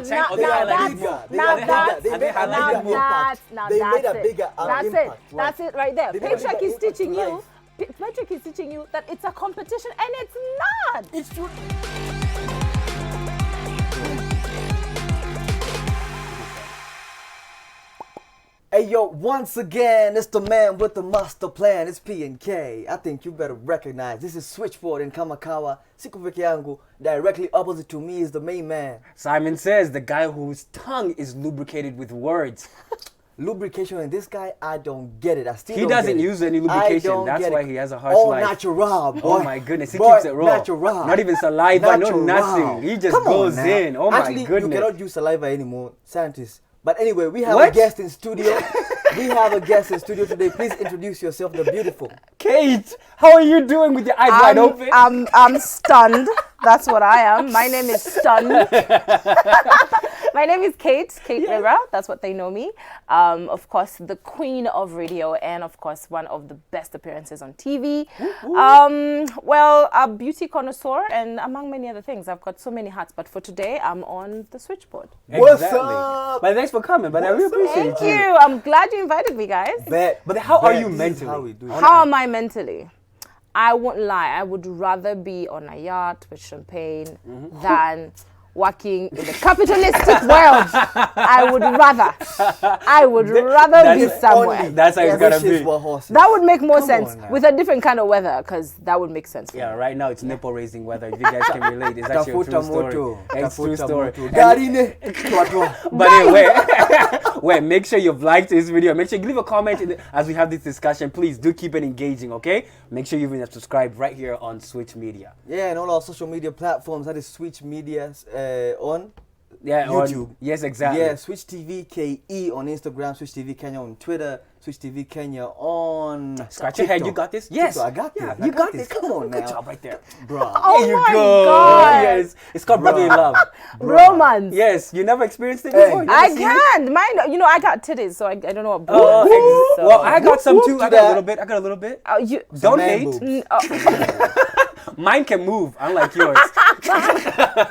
highlight impact. That's it right there. Patriarchy is teaching you. Patriarchy is teaching you that it's a competition, and it's not. It's true. Hey yo, once again, it's the man with the master plan. It's P&K. I think you better recognize this is Switchboard in Kamakawa. Siku peke yangu. Directly opposite to me is the main man. Simon says the guy whose tongue is lubricated with words. Lubrication in this guy, I don't get it. He doesn't use any lubrication. That's why he has a harsh life. Natural, boy. Oh my goodness, he keeps it raw. Natural. Not even saliva, no nothing. He just goes in. Oh my goodness. You cannot use saliva anymore, scientists. But anyway, we have a guest in studio. We have a guest in studio today. Please introduce yourself, the beautiful Kate. How are you doing with your eyes wide open? I'm stunned. That's what I am. My name is Stunned. My name is Kate Rivera. That's what they know me. Of course, the queen of radio, and of course, one of the best appearances on TV. Well, a beauty connoisseur, and among many other things. I've got so many hats, but for today, I'm on the switchboard. What's up? But thanks for coming. But I really appreciate you. Thank you. I'm glad you invited me, guys. But how are you mentally? How am I mentally? I won't lie. I would rather be on a yacht with champagne than working in the capitalistic world. I would rather be somewhere. That's how it's gonna be. That would make more sense with a different kind of weather, because that would make sense. Yeah, right now it's nipple raising weather. If you guys can relate, it's actually a true story. It's true story. But anyway, wait, make sure you've liked this video. Make sure you leave a comment as we have this discussion. Please do keep it engaging, okay? Make sure you even subscribe right here on Switch Media. Yeah, and all our social media platforms. That is Switch Media on YouTube. Yes, exactly. Yeah, Switch TV KE on Instagram, Switch TV Kenya on Twitter, Switch TV Kenya on Scratch your head, you got this? Yes. I got this. Yeah, you got this. Come on now. Good job right there. Bro. Oh there you my go. God. Yes. It's called brotherly love. Romance. Yes. You never experienced it before? I can't. Mine, you know, I got titties, so I don't know what so. Well, I got some too. I got a little bit. Don't hate. Mine can move, unlike yours.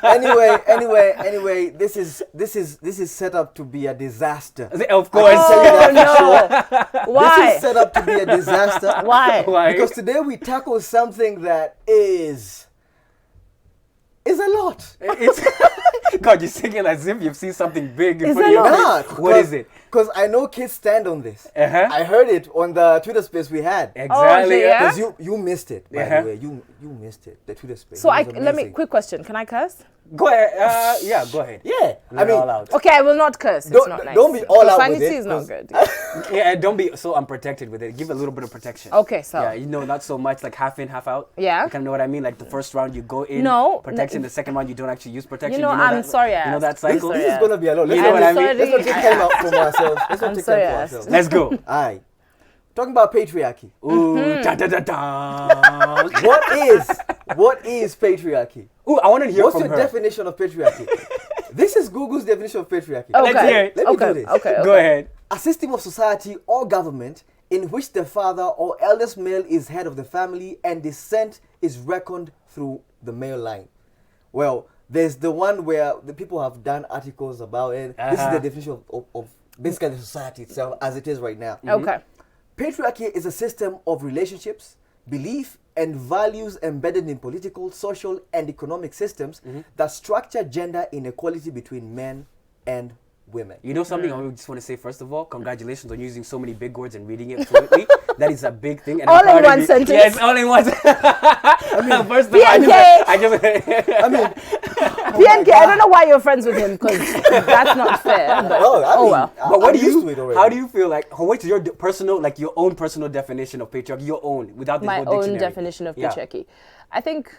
Anyway, this is set up to be a disaster. Of course. Why? This is set up to be a disaster. Why? Because today we tackle something that is a lot. God, you're singing as if you've seen something big in It's front of your a face. What is it? Because I know kids stand on this. I heard it on the Twitter space we had. Exactly. Because you missed it, by the way. You missed it, the Twitter space. So let me, quick question. Can I curse? Go ahead. Yeah, go ahead. Yeah. I mean, all out. Okay, I will not curse. It's not nice. Don't be all out with it. Profanity is not good. Yeah, don't be so unprotected with it. Give a little bit of protection. Okay, so. Yeah, you know, not so much like half in, half out. Yeah. You kind of know what I mean? Like the first round you go in. No. Protection. The second round you don't actually use protection. You know I'm sorry I asked. You know that cycle? This is going to be a lot. You know what I mean? Let's not take time out from ourselves. I'm sorry I asked. Let's go. All right. Talking about patriarchy. Ooh, da da da da. What is patriarchy? Ooh, I want to hear What's from your her. definition of patriarchy? This is Google's definition of patriarchy. Okay. Let's hear it. Let me do this. Okay. Go ahead. A system of society or government in which the father or eldest male is head of the family and descent is reckoned through the male line. Well, there's the one where the people have done articles about it. This is the definition of basically the society itself as it is right now. Okay. Patriarchy is a system of relationships, belief, and values embedded in political, social, and economic systems that structure gender inequality between men and women. You know something I just want to say first of all? Congratulations on using so many big words and reading it fluently. That is a big thing. And all in one sentence. Yes, all in one sentence. I mean, first of all, I mean, PNK, I don't know why you're friends with him, because that's not fair. But, well. But what do you? How do you feel like? What's your personal, like your own personal definition of patriarchy? Your own, without the whole dictionary. My own definition of patriarchy. I think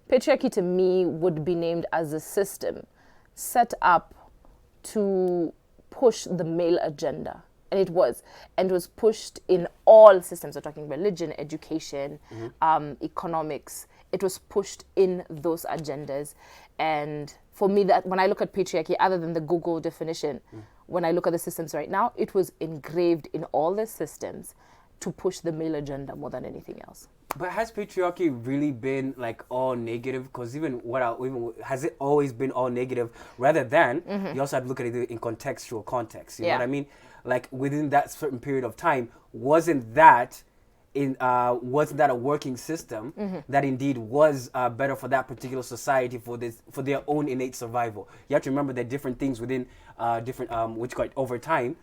patriarchy to me would be named as a system set up to push the male agenda. And it was pushed in all systems. We're talking religion, education, economics. It was pushed in those agendas. And for me, that when I look at patriarchy, other than the Google definition, when I look at the systems right now, it was engraved in all the systems to push the male agenda more than anything else. But has patriarchy really been like all negative? Because even has it always been all negative? Rather than you also have to look at it in contextual context. You know what I mean? Like within that certain period of time, wasn't that a working system that indeed was better for that particular society for their own innate survival? You have to remember that different things within different over time.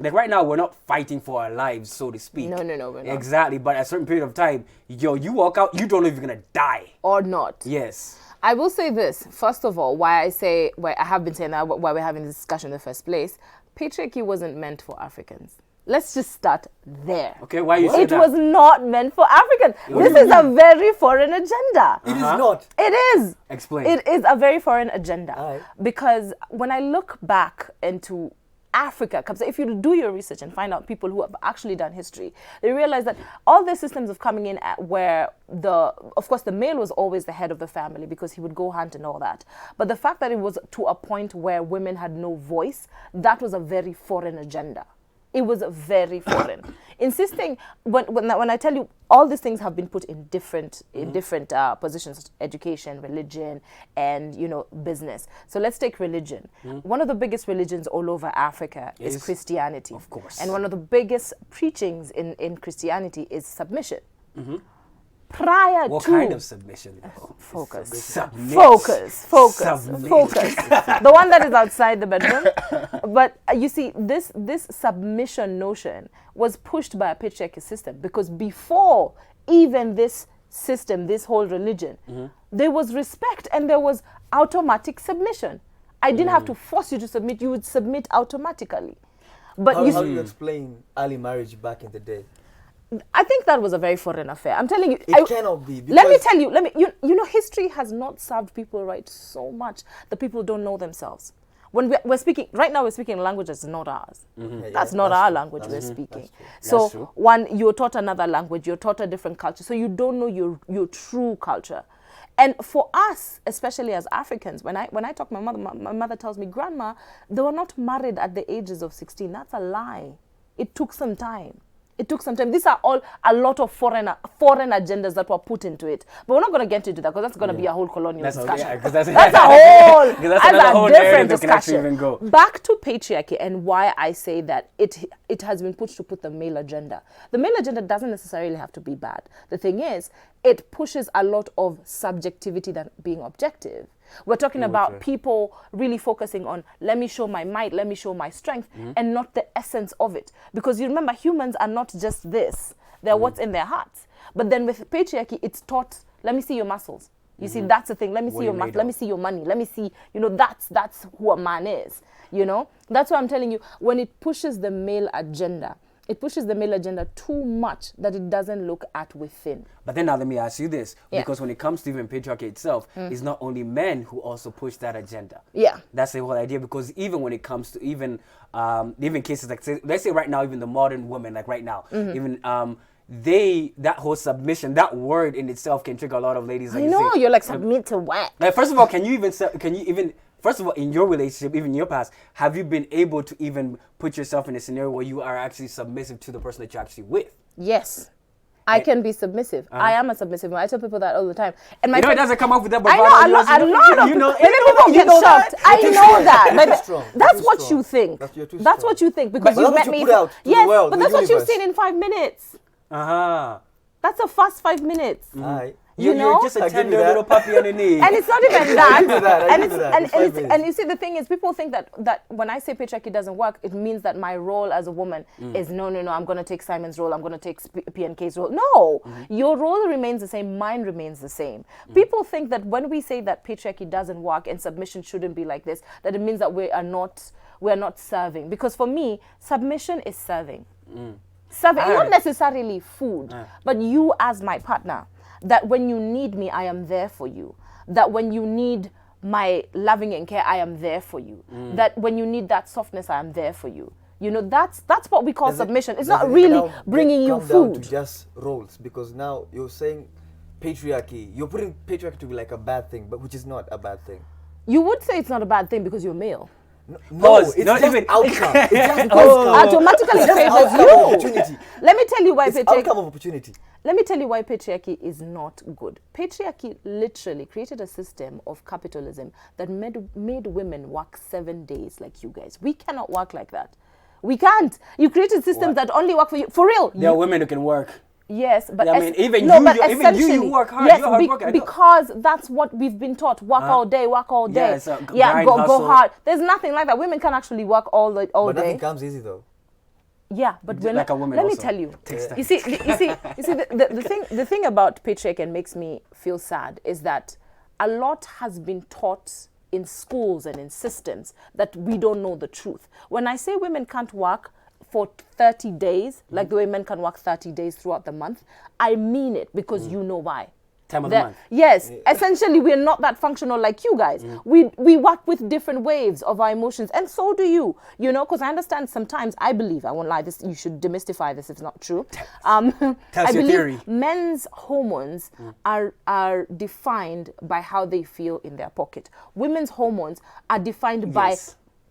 Like right now, we're not fighting for our lives, so to speak. No, we're not. Exactly, but at a certain period of time, you walk out, you don't know if you're gonna die or not. Yes. I will say this first of all. Why I have been saying that, why we're having this discussion in the first place. Patriarchy wasn't meant for Africans. Let's just start there. Okay, why you say that? It was not meant for Africans. This is a very foreign agenda. It is not. It is. Explain. It is a very foreign agenda. Aye. Because when I look back into Africa, so if you do your research and find out people who have actually done history, they realize that all the systems of coming in at where of course the male was always the head of the family because he would go hunt and all that. But the fact that it was to a point where women had no voice, that was a very foreign agenda. It was very foreign. Insisting, when I tell you, all these things have been put in different positions: education, religion, and business. So let's take religion. One of the biggest religions all over Africa is Christianity. Of course. And one of the biggest preachings in Christianity is submission. Prior what to kind of submission? Focus. Submit. Focus. Submit. Focus. The one that is outside the bedroom. But you see, this submission notion was pushed by a patriarchal system, because before even this system, this whole religion, there was respect and there was automatic submission. I didn't have to force you to submit; you would submit automatically. But how do you explain early marriage back in the day? I think that was a very foreign affair. I'm telling you. It cannot be. Let me tell you. History has not served people right so much that people don't know themselves. When we're speaking, right now we're speaking a language that's not ours. That's not our language we're speaking. So you're taught another language, you're taught a different culture, so you don't know your true culture. And for us, especially as Africans, when I talk to my mother tells me, Grandma, they were not married at the ages of 16. That's a lie. It took some time. These are all a lot of foreign agendas that were put into it. But we're not going to get into that, because that's going to be a whole colonial discussion. That's a whole different discussion. Even go. Back to patriarchy and why I say that it has been pushed to put the male agenda. The male agenda doesn't necessarily have to be bad. The thing is, it pushes a lot of subjectivity than being objective. We're talking about people really focusing on, let me show my might, let me show my strength, and not the essence of it. Because you remember, humans are not just this. They're what's in their hearts. But then with patriarchy, it's taught, let me see your muscles. You see, that's the thing. Let me see your muscles. Let me see your money. Let me see, that's who a man is. That's why I'm telling you, when it pushes the male agenda, it pushes the male agenda too much that it doesn't look at within. But then now let me ask you this, because when it comes to even patriarchy itself, it's not only men who also push that agenda. Yeah. That's the whole idea, because even when it comes to even cases like, let's say right now, even the modern woman, like right now, even that whole submission, that word in itself can trigger a lot of ladies. Like you're like, submit to what? Like, first of all, first of all, in your relationship, even in your past, have you been able to even put yourself in a scenario where you are actually submissive to the person that you're actually with? Yes. I can be submissive. I am a submissive woman. I tell people that all the time. And it doesn't come up with that. I know people get shocked. I know that. That's what you think. That's what you think, because you met me. Yes, but that's what you've seen in 5 minutes. That's a fast 5 minutes. You're just a tender little puppy on your knee. And it's not even that. And you see, the thing is, people think that when I say patriarchy doesn't work, it means that my role as a woman is no, I'm going to take Simon's role, I'm going to take PNK's role. No, your role remains the same, mine remains the same. People think that when we say that patriarchy doesn't work and submission shouldn't be like this, that it means that we're not serving. Because for me, submission is serving. Serving, not necessarily food, but you as my partner. That when you need me, I am there for you. That when you need my loving and care, I am there for you. That when you need that softness, I am there for you. That's what we call submission. It's not really bringing you food. Down to just roles, because now you're saying patriarchy. You're putting patriarchy to be like a bad thing, but which is not a bad thing. You would say it's not a bad thing because you're male. It's not just even outcome. It's just automatically It's just favors outcome of you. opportunity. Let me tell you why It's patriarchy. outcome of opportunity. Let me tell you why patriarchy is not good. Patriarchy literally created a system of capitalism that made women work 7 days like you guys. We cannot work like that. We can't. You created systems that only work for you. For real. There are women who can work. Yes, but Yeah, I mean, even essentially, you work hard. Yes, You're a hard worker. because that's what we've been taught. Work all day, work all day. Yeah, go hustle. hard. There's nothing like that. Women can actually work all But day. nothing comes easy though. Yeah, but we're like not. a woman Let me also. tell you. Takes time. You see, the thing about patriarchy and makes me feel sad is that a lot has been taught in schools and in systems that we don't know the truth. When I say women can't work for 30 days, like the way men can work 30 days throughout the month, I mean it because you know why. Time of the month. Yes, essentially we're not that functional like you guys. We work with different waves of our emotions, and so do you. You know, because I understand sometimes, I believe, I won't lie, this you should demystify this if it's not true. Tell us I your believe theory. men's hormones are defined by how they feel in their pocket. Women's hormones are defined by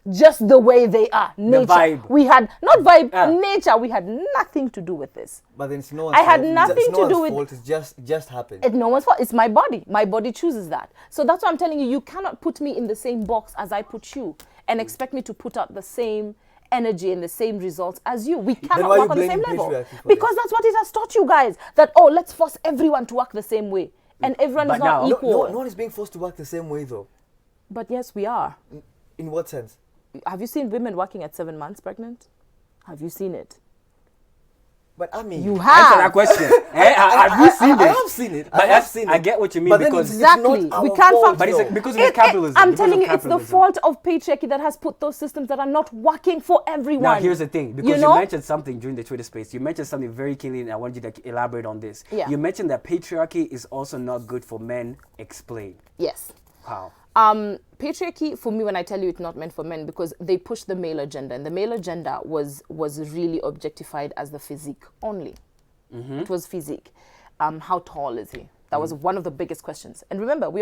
just the way they are. Nature. The vibe. We had not vibe, nature. We had nothing to do with this. But then it's no one's I had fault. nothing It's no to do one's with- fault. It just happened. It's no one's fault. It's my body. My body chooses that. So that's why I'm telling you, you cannot put me in the same box as I put you and expect me to put out the same energy and the same results as you. We cannot why work you on the same blaming level. patriarchy for Because that's what it has taught you guys. That, oh, let's force everyone to work the same way. And everyone But is not now- equal. No one is being forced to work the same way though. But yes, we are. In what sense? Have you seen women working at 7 months pregnant? Have you seen it? But I mean, You Answer that have. question. Have you seen I this? have seen it. But I have seen it. I get what you mean But then because it's Exactly. not We our can't fault, function. but it's though. because of capitalism. I'm because telling of you, it's the capitalism. fault of patriarchy that has put those systems that are not working for everyone. Now, here's the thing, because you know? mentioned something during the Twitter space. You mentioned something very keenly, and I want you to elaborate on this. Yeah. You mentioned that patriarchy is also not good for men. Explain. Yes. How? Patriarchy, for me, when I tell you it's not meant for men, because they push the male agenda, and the male agenda was really objectified as the physique only. It was physique. How tall is he? That was one of the biggest questions. And remember, we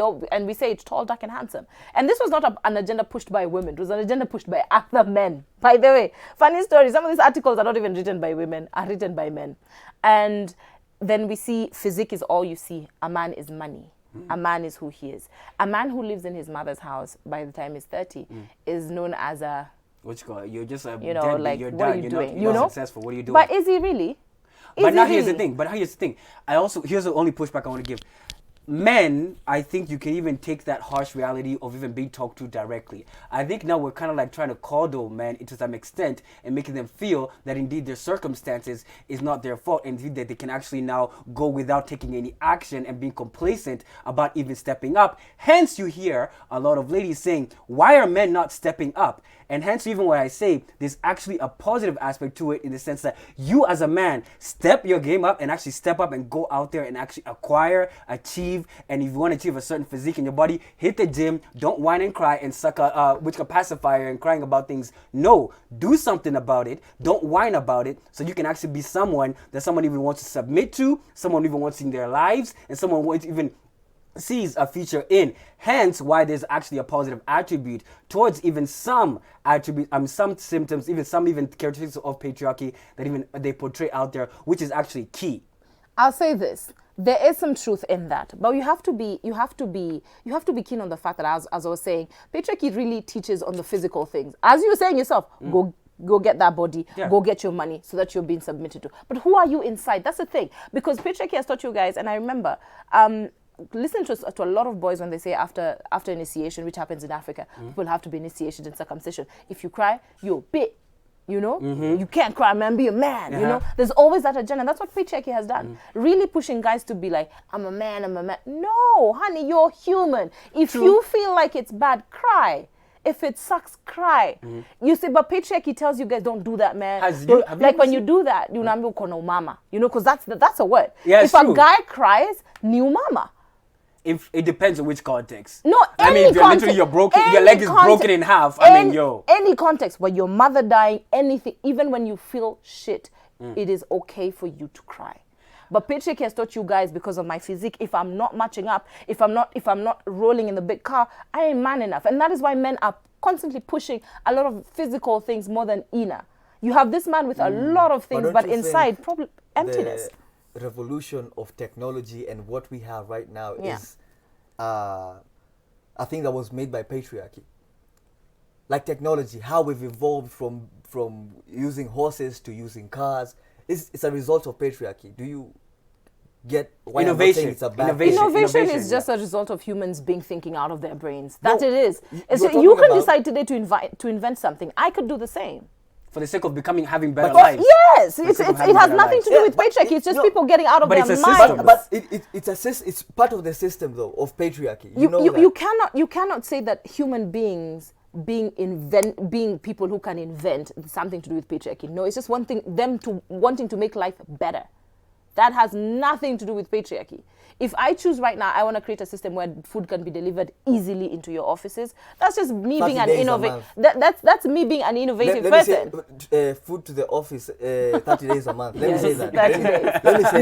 say it's tall, dark, and handsome. And this was not an agenda pushed by women. It was an agenda pushed by other men. By the way, funny story, some of these articles are not even written by women, are written by men. And then we see physique is all you see. A man is money. A man is who he is. A man who lives in his mother's house by the time he's 30 is known as a, What you call it? You're just a you know, deadbeat. like, You're what done. are you You're doing? Not, You you're know? not successful. What are you doing? but is he really? But Is now he here's the really? thing. But here's the thing. Here's the only pushback I want to give. Men, I think you can even take that harsh reality of even being talked to directly. I think now we're kind of like trying to coddle men to some extent and making them feel that indeed their circumstances is not their fault, and indeed that they can actually now go without taking any action and being complacent about even stepping up. Hence, you hear a lot of ladies saying, why are men not stepping up? And hence, even when I say there's actually a positive aspect to it in the sense that you as a man step your game up and actually step up and go out there and actually acquire, achieve, and if you want to achieve a certain physique in your body, hit the gym, don't whine and cry and suck a pacifier and crying about things. No, do something about it. Don't whine about it so you can actually be someone that someone even wants to submit to, someone even wants in their lives, and someone wants even sees a future in. Hence why there's actually a positive attribute towards even some attribute, some symptoms, even characteristics of patriarchy that even they portray out there, which is actually key. I'll say this. There is some truth in that, but you have to be keen on the fact that, as I was saying, patriarchy really teaches on the physical things. As you were saying yourself, go get that body, go get your money so that you're being submitted to. But who are you inside? That's the thing. Because patriarchy has taught you guys, and I remember listen to a lot of boys when they say after initiation, which happens in Africa, people have to be initiated in circumcision. If you cry, you're bit. You know, you can't cry, man, be a man. You know, there's always that agenda. And that's what patriarchy has done. Really pushing guys to be like, I'm a man. No, honey, you're human. If you feel like it's bad, cry. If it sucks, cry. You see, but patriarchy tells you guys don't do that, man. Like when you do that, you know, mama. You know, because that's a word. Yeah, if a guy cries, new mama. If it depends on which context. No, I mean, if you're literally your leg is broken in half. Any context, when your mother dying, anything, even when you feel shit, it is okay for you to cry. But patriarchy has taught you guys, because of my physique, if I'm not matching up, if I'm not rolling in the big car, I ain't man enough. And that is why men are constantly pushing a lot of physical things more than inner. You have this man with a lot of things, but inside, probably emptiness. The revolution of technology and what we have right now is a thing that was made by patriarchy. Like technology, how we've evolved from using horses to using cars, it's a result of patriarchy. Do you get why innovation? It's a bad Innovation is just a result of humans thinking out of their brains. That it is. You can decide today to invent something. I could do the same. For the sake of having better lives. Yes, it has nothing to do with patriarchy. It's just people getting out of their minds. But it's part of the system though of patriarchy. You cannot say that human beings being people who can invent something to do with patriarchy. No, it's just one thing, them wanting to make life better. That has nothing to do with patriarchy. If I choose right now, I want to create a system where food can be delivered easily into your offices. That's just me being an innovative. That's me being an innovative person. Let me say, food to the office 30 days a month. Let me say that. 30 days. Let me say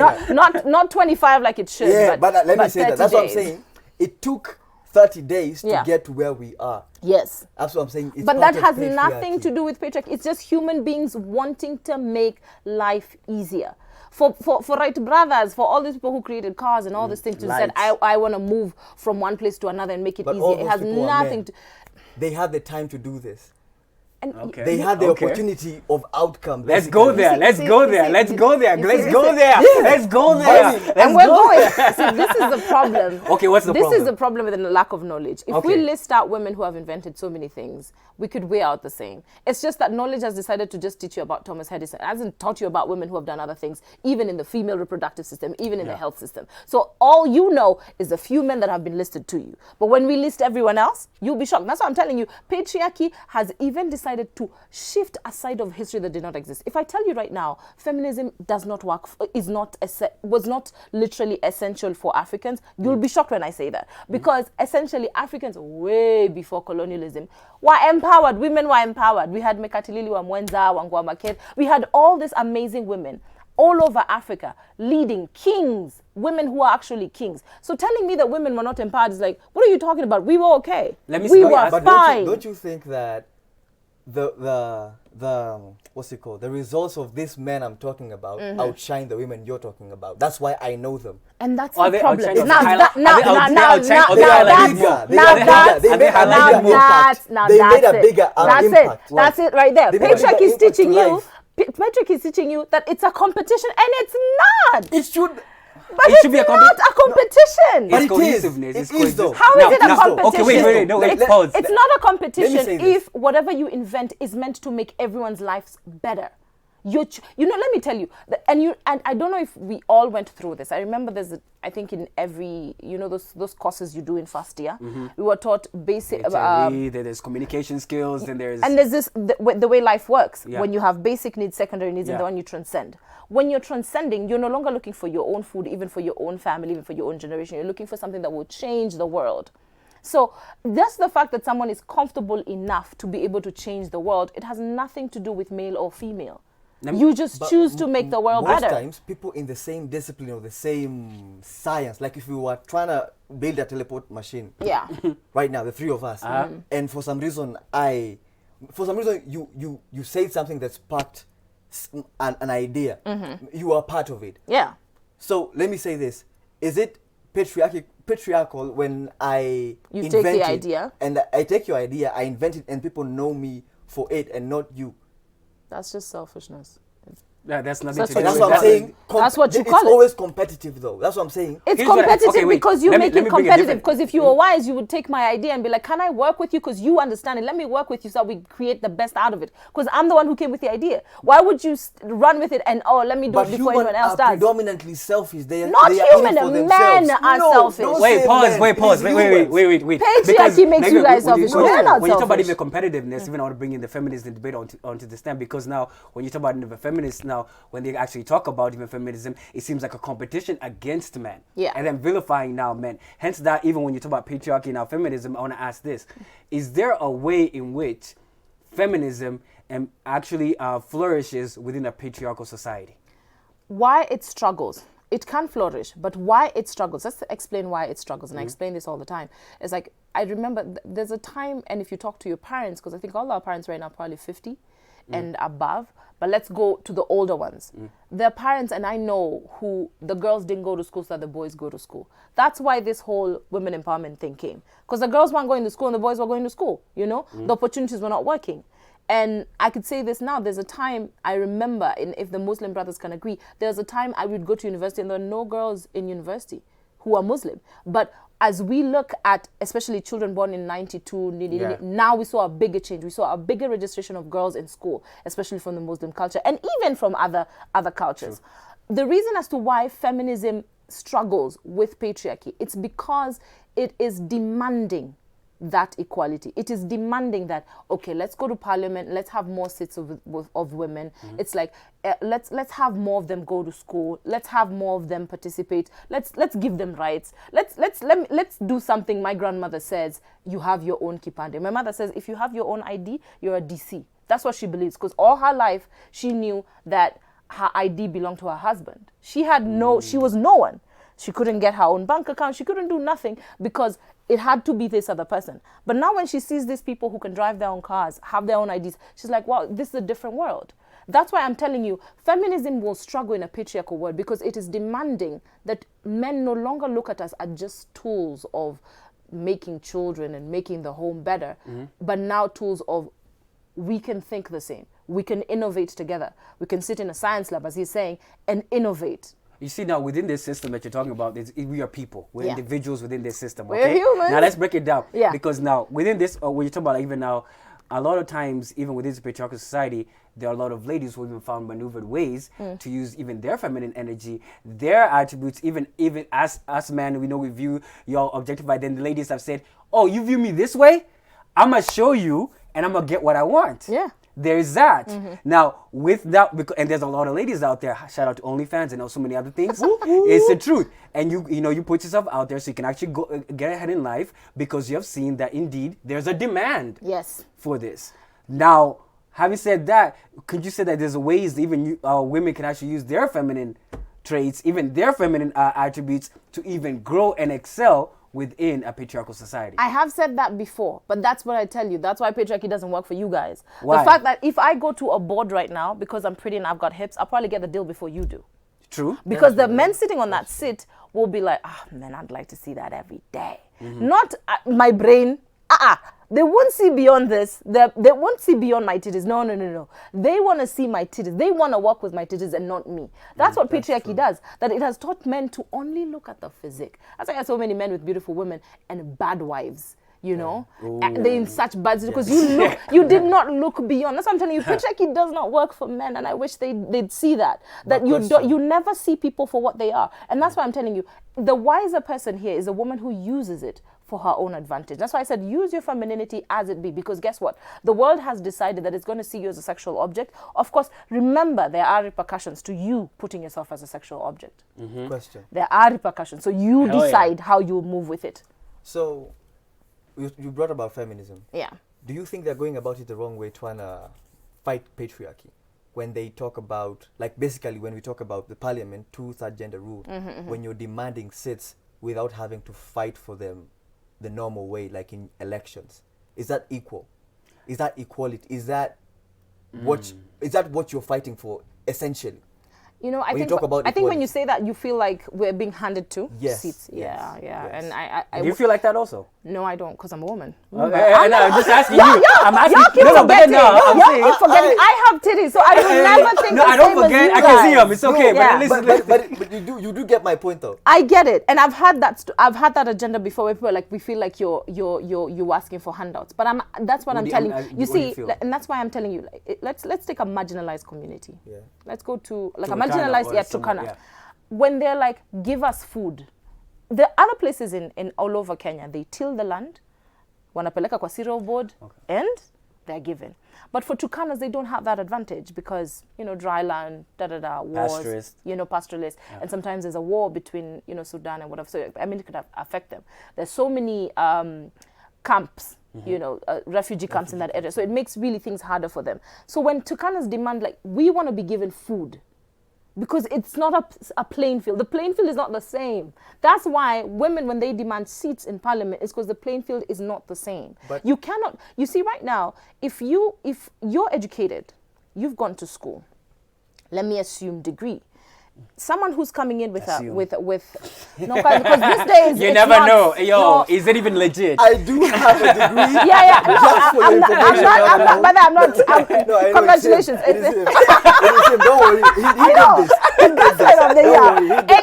not 25 like it should. Yeah, but let me say that. That's what I'm saying. It took 30 days to get to where we are. Yes. That's what I'm saying. But that has nothing to do with patriarchy. It's just human beings wanting to make life easier. For Right Brothers, for all these people who created cars and all these things, who said, I want to move from one place to another and make it easier. It has nothing to... They had the time to do this. Okay. They had the opportunity of outcome. Let's go there. Let's go there. Let's go there. Let's go there. Let's go there. And we're going. See, this is the problem. Okay, what's the problem? This is the problem with the lack of knowledge. If we list out women who have invented so many things, we could weigh out the same. It's just that knowledge has decided to just teach you about Thomas Edison. It hasn't taught you about women who have done other things, even in the female reproductive system, even in the health system. So all you know is a few men that have been listed to you. But when we list everyone else, you'll be shocked. That's what I'm telling you. Patriarchy has even decided to shift a side of history that did not exist. If I tell you right now, feminism does not work, was not literally essential for Africans, you'll be shocked when I say that. Because essentially Africans way before colonialism were empowered. Women were empowered. We had Mekatilili wa Mwenza, Wangwa Maket. We had all these amazing women all over Africa, leading kings, women who are actually kings. So telling me that women were not empowered is like, what are you talking about? We were okay. We were fine. Don't you think that the what's it called? The results of these men I'm talking about outshine the women you're talking about. That's why I know them. And that's the problem. They made a bigger impact. That's it right there. Patriarchy is teaching you. Patriarchy is teaching you that it's a competition, and it's not. It should. But it should be not a competition. But it's cohesiveness. It is though. How is it a competition? Okay, wait, pause. It's not a competition if whatever you invent is meant to make everyone's lives better. Let me tell you, and I don't know if we all went through this. I remember I think in every, those courses you do in first year, we were taught basic. There's communication skills, then there's this, the way life works. Yeah. When you have basic needs, secondary needs, and the one you transcend. When you're transcending, you're no longer looking for your own food, even for your own family, even for your own generation. You're looking for something that will change the world. So just the fact that someone is comfortable enough to be able to change the world, it has nothing to do with male or female. You just choose to make the world better. Most times, people in the same discipline or the same science, like if we were trying to build a teleport machine, right now, the three of us, and for some reason you say something that sparked an idea, you are part of it. Yeah. So let me say this: is it patriarchal when I take the idea, and I take your idea, I invent it, and people know me for it and not you? That's just selfishness. Yeah, that's nothing to do with That's what I'm saying. That's what you call it. It's always competitive, though. That's what I'm saying. It's competitive because you make it competitive. Because if you were wise, you would take my idea and be like, can I work with you? Because you understand it. Let me work with you so that we create the best out of it. Because I'm the one who came with the idea. Why would you run with it and, let me do it before anyone else does? But predominantly selfish. Not human. Men are selfish. Wait, pause. Wait. Patriarchy makes you guys selfish. Men are selfish. When you talk about even competitiveness, even I want to bring in the feminist debate onto the stand, because now when you talk about the feminists, now when they actually talk about even feminism, it seems like a competition against men. Yeah. And then vilifying now men. Hence that even when you talk about patriarchy now feminism, I want to ask this. Is there a way in which feminism actually flourishes within a patriarchal society? Why it struggles. It can flourish, but why it struggles. Let's explain why it struggles. And I explain this all the time. It's like I remember there's a time, and if you talk to your parents, because I think all our parents right now are probably 50 and above, but let's go to the older ones. Their parents, and I know who, the girls didn't go to school so that the boys go to school. That's why this whole women empowerment thing came. Because the girls weren't going to school and the boys were going to school, you know? The opportunities were not working. And I could say this now, there's a time, I remember, if the Muslim brothers can agree, there was a time I would go to university and there were no girls in university who are Muslim. But as we look at, especially children born in 92, now we saw a bigger change. We saw a bigger registration of girls in school, especially from the Muslim culture and even from other cultures. True. The reason as to why feminism struggles with patriarchy, it's because it is demanding that equality. It is demanding that, okay, let's go to parliament, let's have more seats of women. It's like, let's have more of them go to school, let's have more of them participate, let's give them rights, let's do something. My grandmother says, you have your own kipande. My mother says, if you have your own ID, you're a DC. That's what she believes, because all her life she knew that her ID belonged to her husband. She was no one. She couldn't get her own bank account. She couldn't do nothing because it had to be this other person. But now when she sees these people who can drive their own cars, have their own IDs, she's like, wow, this is a different world. That's why I'm telling you, feminism will struggle in a patriarchal world because it is demanding that men no longer look at us as just tools of making children and making the home better, but now tools of we can think the same. We can innovate together. We can sit in a science lab, as he's saying, and innovate. You see, now within this system that you're talking about, we are people. We're individuals within this system. Okay? We're humans. Now let's break it down. Yeah. Because now within this, when you're talking about even now, a lot of times, even within this patriarchal society, there are a lot of ladies who even found maneuvered ways to use even their feminine energy, their attributes, even as men, we know we view y'all objectified. Then the ladies have said, oh, you view me this way? I'm going to show you and I'm going to get what I want. Yeah. There's that. Now, with that, and there's a lot of ladies out there, shout out to OnlyFans and so many other things. It's the truth. And you put yourself out there so you can actually go get ahead in life because you have seen that indeed there's a demand for this. Now, having said that, could you say that there's ways that even women can actually use their feminine traits, even their feminine attributes to even grow and excel within a patriarchal society? I have said that before, but that's what I tell you. That's why patriarchy doesn't work for you guys. Why? The fact that if I go to a board right now, because I'm pretty and I've got hips, I'll probably get the deal before you do. True. Because the men sitting on that seat will be like, man, I'd like to see that every day. Not my brain. They won't see beyond this. They won't see beyond my titties. No. They want to see my titties. They want to work with my titties and not me. That's what patriarchy does. That it has taught men to only look at the physique. That's why I have so many men with beautiful women and bad wives. You know, and they're in such bad because you did not look beyond. That's what I'm telling you. Patriarchy does not work for men, and I wish they'd see that. That you never see people for what they are, and that's why I'm telling you. The wiser person here is a woman who uses it for her own advantage. That's why I said use your femininity as it be, because guess what? The world has decided that it's going to see you as a sexual object. Of course, remember there are repercussions to you putting yourself as a sexual object. Question. There are repercussions, so you decide how you move with it. So. You brought about feminism. Yeah. Do you think they're going about it the wrong way, trying to fight patriarchy? When they talk about, like basically when we talk about the parliament, 2/3 gender rule, when you're demanding seats without having to fight for them the normal way, like in elections. Is that equal? Is that equality? Is that what you're fighting for, essentially? You know, I think when you say that, you feel like we're being handed to seats. Yeah. And I do you feel like that also? No, I don't, because I'm a woman. I'm just asking you. I'm asking you. Y'all keep forgetting. I have titties, so I will never think. No, I don't forget. I can see them. It's okay. But you do get my point, though. I get it, and I've had that agenda before, where people are like, we feel like you're asking for handouts. But that's what I'm telling you. You see, and that's why I'm telling you. Like, let's take a marginalized community. Yeah. Let's go to like a marginalized Tuco-Kenya. Yeah. When they're like, give us food. The other places in all over Kenya, they till the land, wanapeleka kwa cereal board, and they're given. But for Tucanas, they don't have that advantage because, dry land, wars, pastoralist. Pastoralist. Yeah. And sometimes there's a war between, Sudan and whatever. So, it could affect them. There's so many camps, refugee camps in that area. So it makes really things harder for them. So when Tucanas demand, like, we want to be given food, because it's not a playing field. The playing field is not the same. That's why women, when they demand seats in parliament, is because the playing field is not the same. But you cannot, you see right now, if you're educated, you've gone to school, let me assume degree. Someone who's coming in with no, because these days you never know. Is it even legit? I do have a degree. Yeah. I'm not. Congratulations. It is him. Don't worry. He did this. Anyway,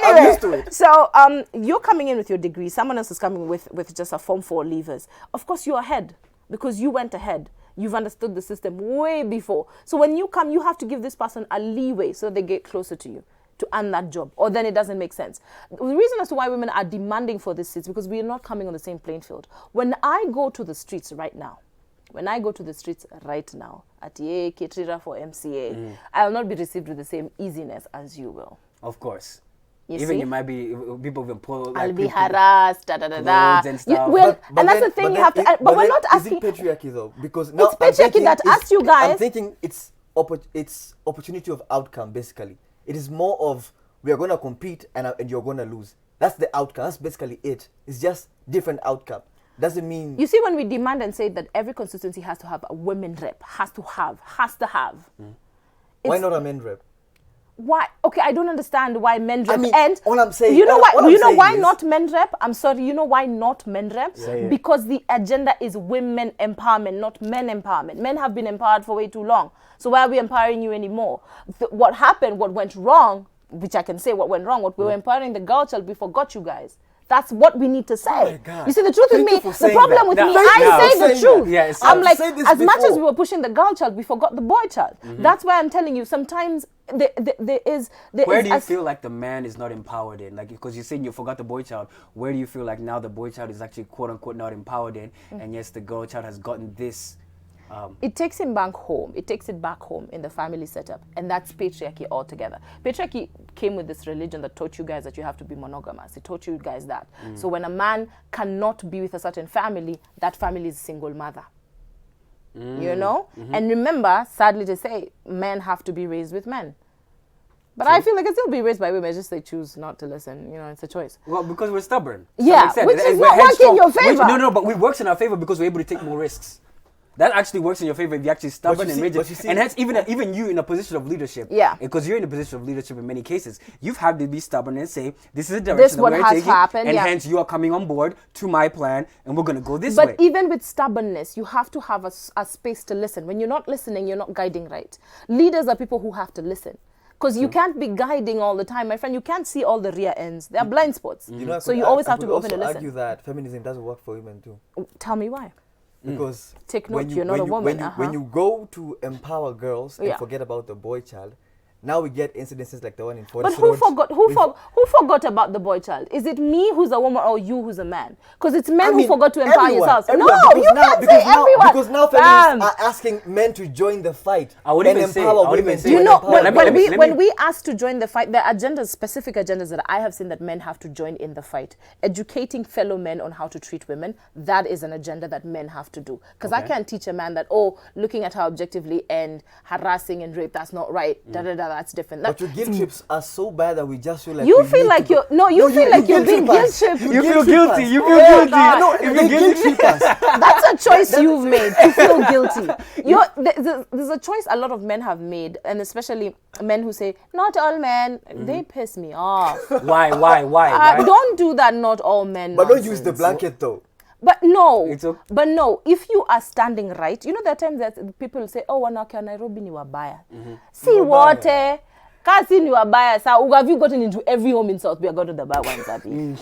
I'm used to it. So you're coming in with your degree. Someone else is coming with just a Form 4 leavers. Of course, you're ahead because you went ahead. You've understood the system way before. So when you come, you have to give this person a leeway so they get closer to you to earn that job, or then it doesn't make sense. The reason as to why women are demanding for this is because we are not coming on the same playing field. When I go to the streets right now, at Ketrira for MCA, I will not be received with the same easiness as you will. Of course. You might be, people will pull, like, I'll be harassed, and stuff. And that's the thing, you have to, but we're not asking. Is it patriarchy though? Because now it's patriarchy that asks you guys. I'm thinking it's opportunity of outcome, basically. It is more of, we are going to compete and you're going to lose. That's the outcome. That's basically it. It's just different outcome. Doesn't mean... You see, when we demand and say that every constituency has to have a women rep, has to have. Why not a men rep? Why? Okay, I don't understand why men rep. I mean, and all I'm saying... You know why? You know why is, not men rep? I'm sorry. You know why not men rep? Because the agenda is women empowerment, not men empowerment. Men have been empowered for way too long. So why are we empowering you anymore? What happened, what went wrong, which I can say what went wrong, what we were empowering the girl child, we forgot you guys. That's what we need to say. Oh my God. You see, the truth with me, the problem with me, I say the truth. Yes. I'm like, as much as we were pushing the girl child, we forgot the boy child. That's why I'm telling you, sometimes there is... Where do you feel like the man is not empowered in? Like, because you're saying you forgot the boy child. Where do you feel like now the boy child is actually quote unquote not empowered in? And yes, the girl child has gotten this... It takes him back home. It takes it back home in the family setup. And that's patriarchy altogether. Patriarchy came with this religion that taught you guys that you have to be monogamous. It taught you guys that. So when a man cannot be with a certain family, that family is a single mother. You know? And remember, sadly to say, men have to be raised with men. But I feel like it still be raised by women. It's just they choose not to listen. You know, it's a choice. Well, because we're stubborn. Yeah, which is not working in your favor. No, but it works in our favor because we're able to take more risks. That actually works in your favor if you're actually stubborn and rigid. And hence, even you in a position of leadership. Yeah. Because you're in a position of leadership in many cases. You've had to be stubborn and say, this is the direction that we're taking. Happened, and hence, you are coming on board to my plan, and we're going to go this way. But even with stubbornness, you have to have a space to listen. When you're not listening, you're not guiding right. Leaders are people who have to listen. Because you can't be guiding all the time, my friend. You can't see all the rear ends. There are blind spots. So you always have to be open to listen. I argue that feminism doesn't work for women too. Tell me why. Because take note, you're not a woman. When you go to empower girls and forget about the boy child, now we get incidences like the one in Forest But who forgot about the boy child? Is it me who's a woman or you who's a man? Because it's men who forgot to empower yourselves. No, you can't say everyone. Because now feminists are asking men to join the fight. I wouldn't even say. You know, when we ask to join the fight, there are agendas, specific agendas that I have seen that men have to join in the fight. Educating fellow men on how to treat women, that is an agenda that men have to do. Because I can't teach a man that, looking at her objectively and harassing and rape, that's not right. That's different. But your guilt trips are so bad that we just feel like you feel like you're being guilt tripped. You feel guilty. You feel guilty. No, you guilt trip us. That's a choice you've made to feel guilty. There's a choice a lot of men have made, and especially men who say not all men. They piss me off. Why? Don't do that. Not all men. But don't use the blanket though. But no, if you are standing right, there are times that people say, wanawake wa Nairobi ni wabaya. Si wote. Kasi ni wabaya. So have you gotten into every home in South Bay? I got to the bad ones, Abby. And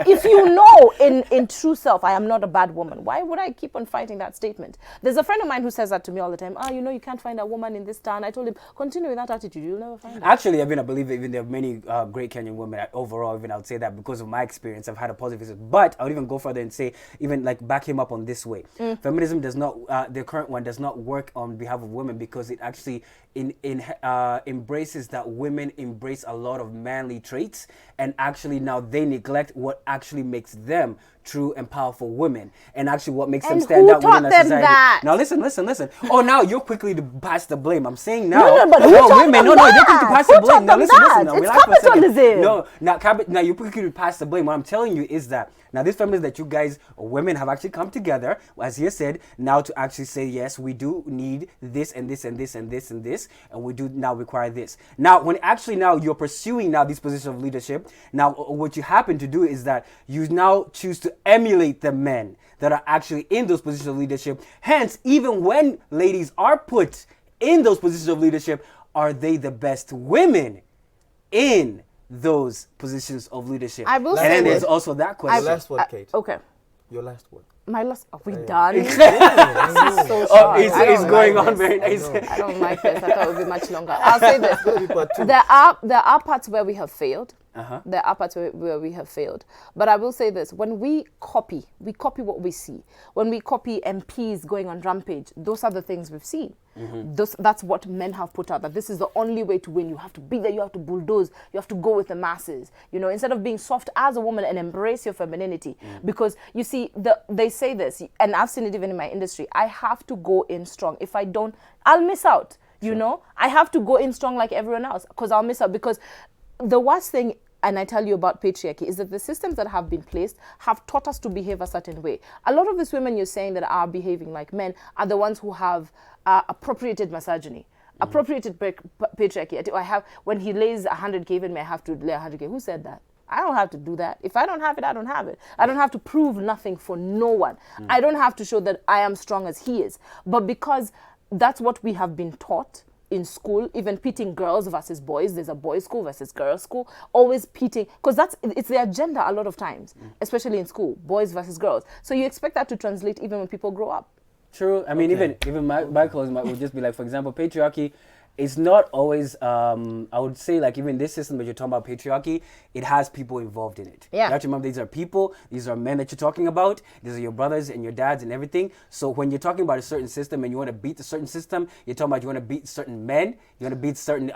if you know in true self, I am not a bad woman, why would I keep on fighting that statement? There's a friend of mine who says that to me all the time. You can't find a woman in this town. I told him, continue with that attitude. You'll never find her. Actually, I believe even there are many great Kenyan women. Overall, even I would say that because of my experience, I've had a positive experience. But I would even go further and say, even like back him up on this way. Feminism does not, the current one does not work on behalf of women because it actually embraces that women embrace a lot of manly traits, and actually now they neglect what actually makes them true and powerful women, and actually what makes them stand out within a society. That? Now listen. Oh, now you're quickly to pass the blame. I'm saying now. No, but who taught them you're quickly to pass the blame. Now listen. Now, it's capitalism. Now you're quickly to pass the blame. What I'm telling you is that now these families that you guys, women, have actually come together, as he said, now to actually say, yes, we do need this and this and this and this and this, and we do now require this. Now, when actually now you're pursuing now these positions of leadership, now what you happen to do is that you now choose to emulate the men that are actually in those positions of leadership. Hence, even when ladies are put in those positions of leadership, are they the best women in those positions of leadership? I will and then there's also that question. Your last word, Kate. Okay. Your last word. My last. Are we done? Yeah. It's going on very nice. I don't like this. I thought it would be much longer. I'll say this. There are parts where we have failed. There are parts where we have failed. But I will say this. When we copy what we see. When we copy MPs going on rampage, those are the things we've seen. That's what men have put out, that this is the only way to win. You have to be there, you have to bulldoze, you have to go with the masses. You know, instead of being soft as a woman and embrace your femininity. Because you see, they say this, and I've seen it even in my industry, I have to go in strong. If I don't, I'll miss out. You know, I have to go in strong like everyone else, because I'll miss out. Because the worst thing, and I tell you about patriarchy, is that the systems that have been placed have taught us to behave a certain way. A lot of these women you're saying that are behaving like men are the ones who have appropriated misogyny, appropriated patriarchy. When he lays 100K, even me, I have to lay 100K. Who said that? I don't have to do that. If I don't have it, I don't have it. I don't have to prove nothing for no one. I don't have to show that I am strong as he is. But because that's what we have been taught in school, even pitting girls versus boys, there's a boys' school versus girls' school, always pitting, because it's the agenda a lot of times, especially in school, boys versus girls. So you expect that to translate even when people grow up. True. I mean, even Michael would just be like, for example, patriarchy. It's not always, I would say, like, even this system that you're talking about, patriarchy, it has people involved in it. Yeah. You have to remember, these are people, these are men that you're talking about, these are your brothers and your dads and everything. So when you're talking about a certain system and you want to beat a certain system, you're talking about you want to beat certain men, you want to beat certain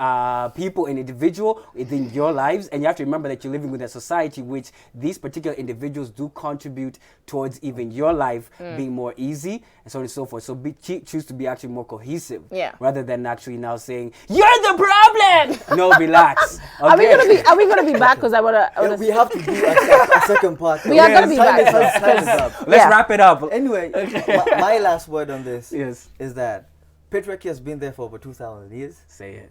people and individual within your lives. And you have to remember that you're living within a society which these particular individuals do contribute towards even your life being more easy and so on and so forth. So choose to be actually more cohesive rather than actually now saying, you're the problem. No, relax. Okay. Are we gonna be back? Because I wanna. We have to do a second part. We are gonna be back. Let's wrap it up. Anyway, my last word on this is that patriarchy has been there for over 2,000 years. Say it.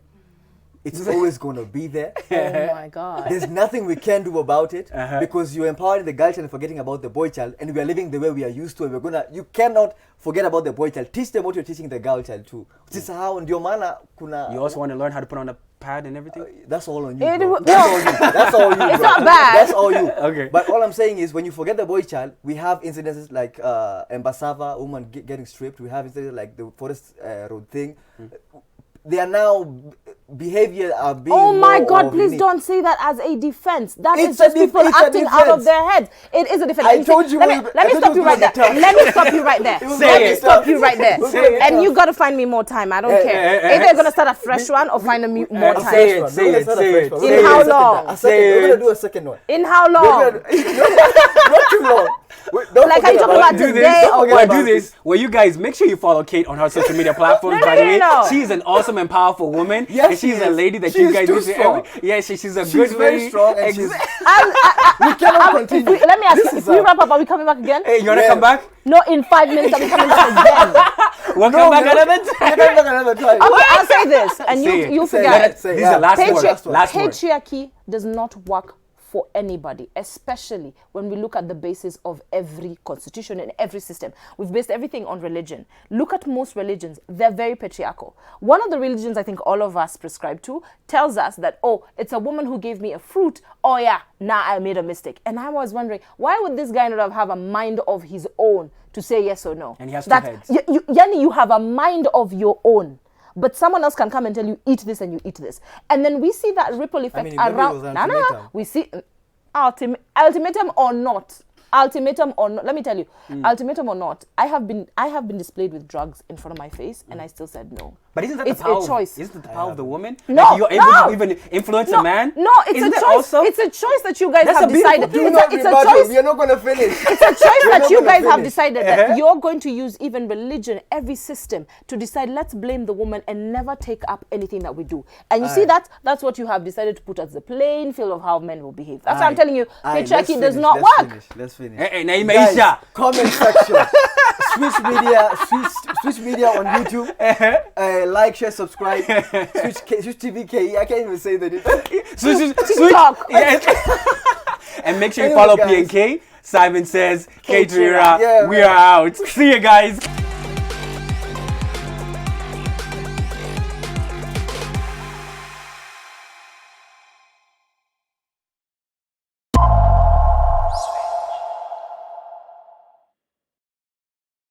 It's always going to be there. Oh my God. There's nothing we can do about it because you're empowering the girl child and forgetting about the boy child, and we are living the way we are used to, and you cannot forget about the boy child. Teach them what you're teaching the girl child too. You also want to learn how to put on a pad and everything? That's all on you. That's all you. That's all you. It's not bad. That's all you. Okay. But all I'm saying is, when you forget the boy child, we have incidences like Embasava, woman getting stripped. We have incidences like the Forest Road thing. They are now behavior are being. Oh my God! Please don't say that as a defense. That is just people acting out of their heads. It is a defense. I told you. Let me stop you right there. Let me stop you right there. Let me stop you right there. And you gotta find me more time. I don't care. Either you're gonna start a fresh one or find more time. Say it. In how long? We're gonna do a second one. In how long? Not too long. Like, are you talking about today or what? Do this. Well, you guys, make sure you follow Kate on her social media platforms. By the way, she's an awesome and powerful woman. Yes, and she's a lady that you guys need to. Yeah, she's a good very lady. Strong. And we cannot continue. Let me ask you, if we wrap up, are we coming back again? Hey, you wanna come back? No, in 5 minutes, are we coming back again? We'll come back another time. Okay, I'll say this, and you forget. This is the last word. Patriarchy does not work for anybody, especially when we look at the basis of every constitution and every system. We've based everything on religion. Look at most religions, they're very patriarchal. One of the religions I think all of us prescribe to tells us that, oh, it's a woman who gave me a fruit. Oh yeah, now I made a mistake. And I was wondering, why would this guy not have a mind of his own to say yes or no? And he has two heads. You have a mind of your own. But someone else can come and tell you, eat this and you eat this. And then we see that ripple effect around. We see ultimatum or not. ultimatum or not, let me tell you, ultimatum or not, I have been displayed with drugs in front of my face, and I still said no. But isn't that it's the power? a choice. Isn't it the power of the woman? No, like you're able to even influence a man. No, it's isn't a choice. Also? It's a choice that you guys That's have a beautiful decided. thing. It's a choice. You're not going to finish. It's a choice that you guys have decided that you're going to use even religion, every system to decide. Let's blame the woman and never take up anything that we do. And you see that's what you have decided to put as the playing field of how men will behave. That's why I'm telling you, patriarchy does not work. Let's finish. Hey, Naima, comment section. Switch media on YouTube. Like, share, subscribe. Switch TV KE. I can't even say that. Switch. And make sure you follow PNK. Simon says, K3Ra. We are out. See you guys.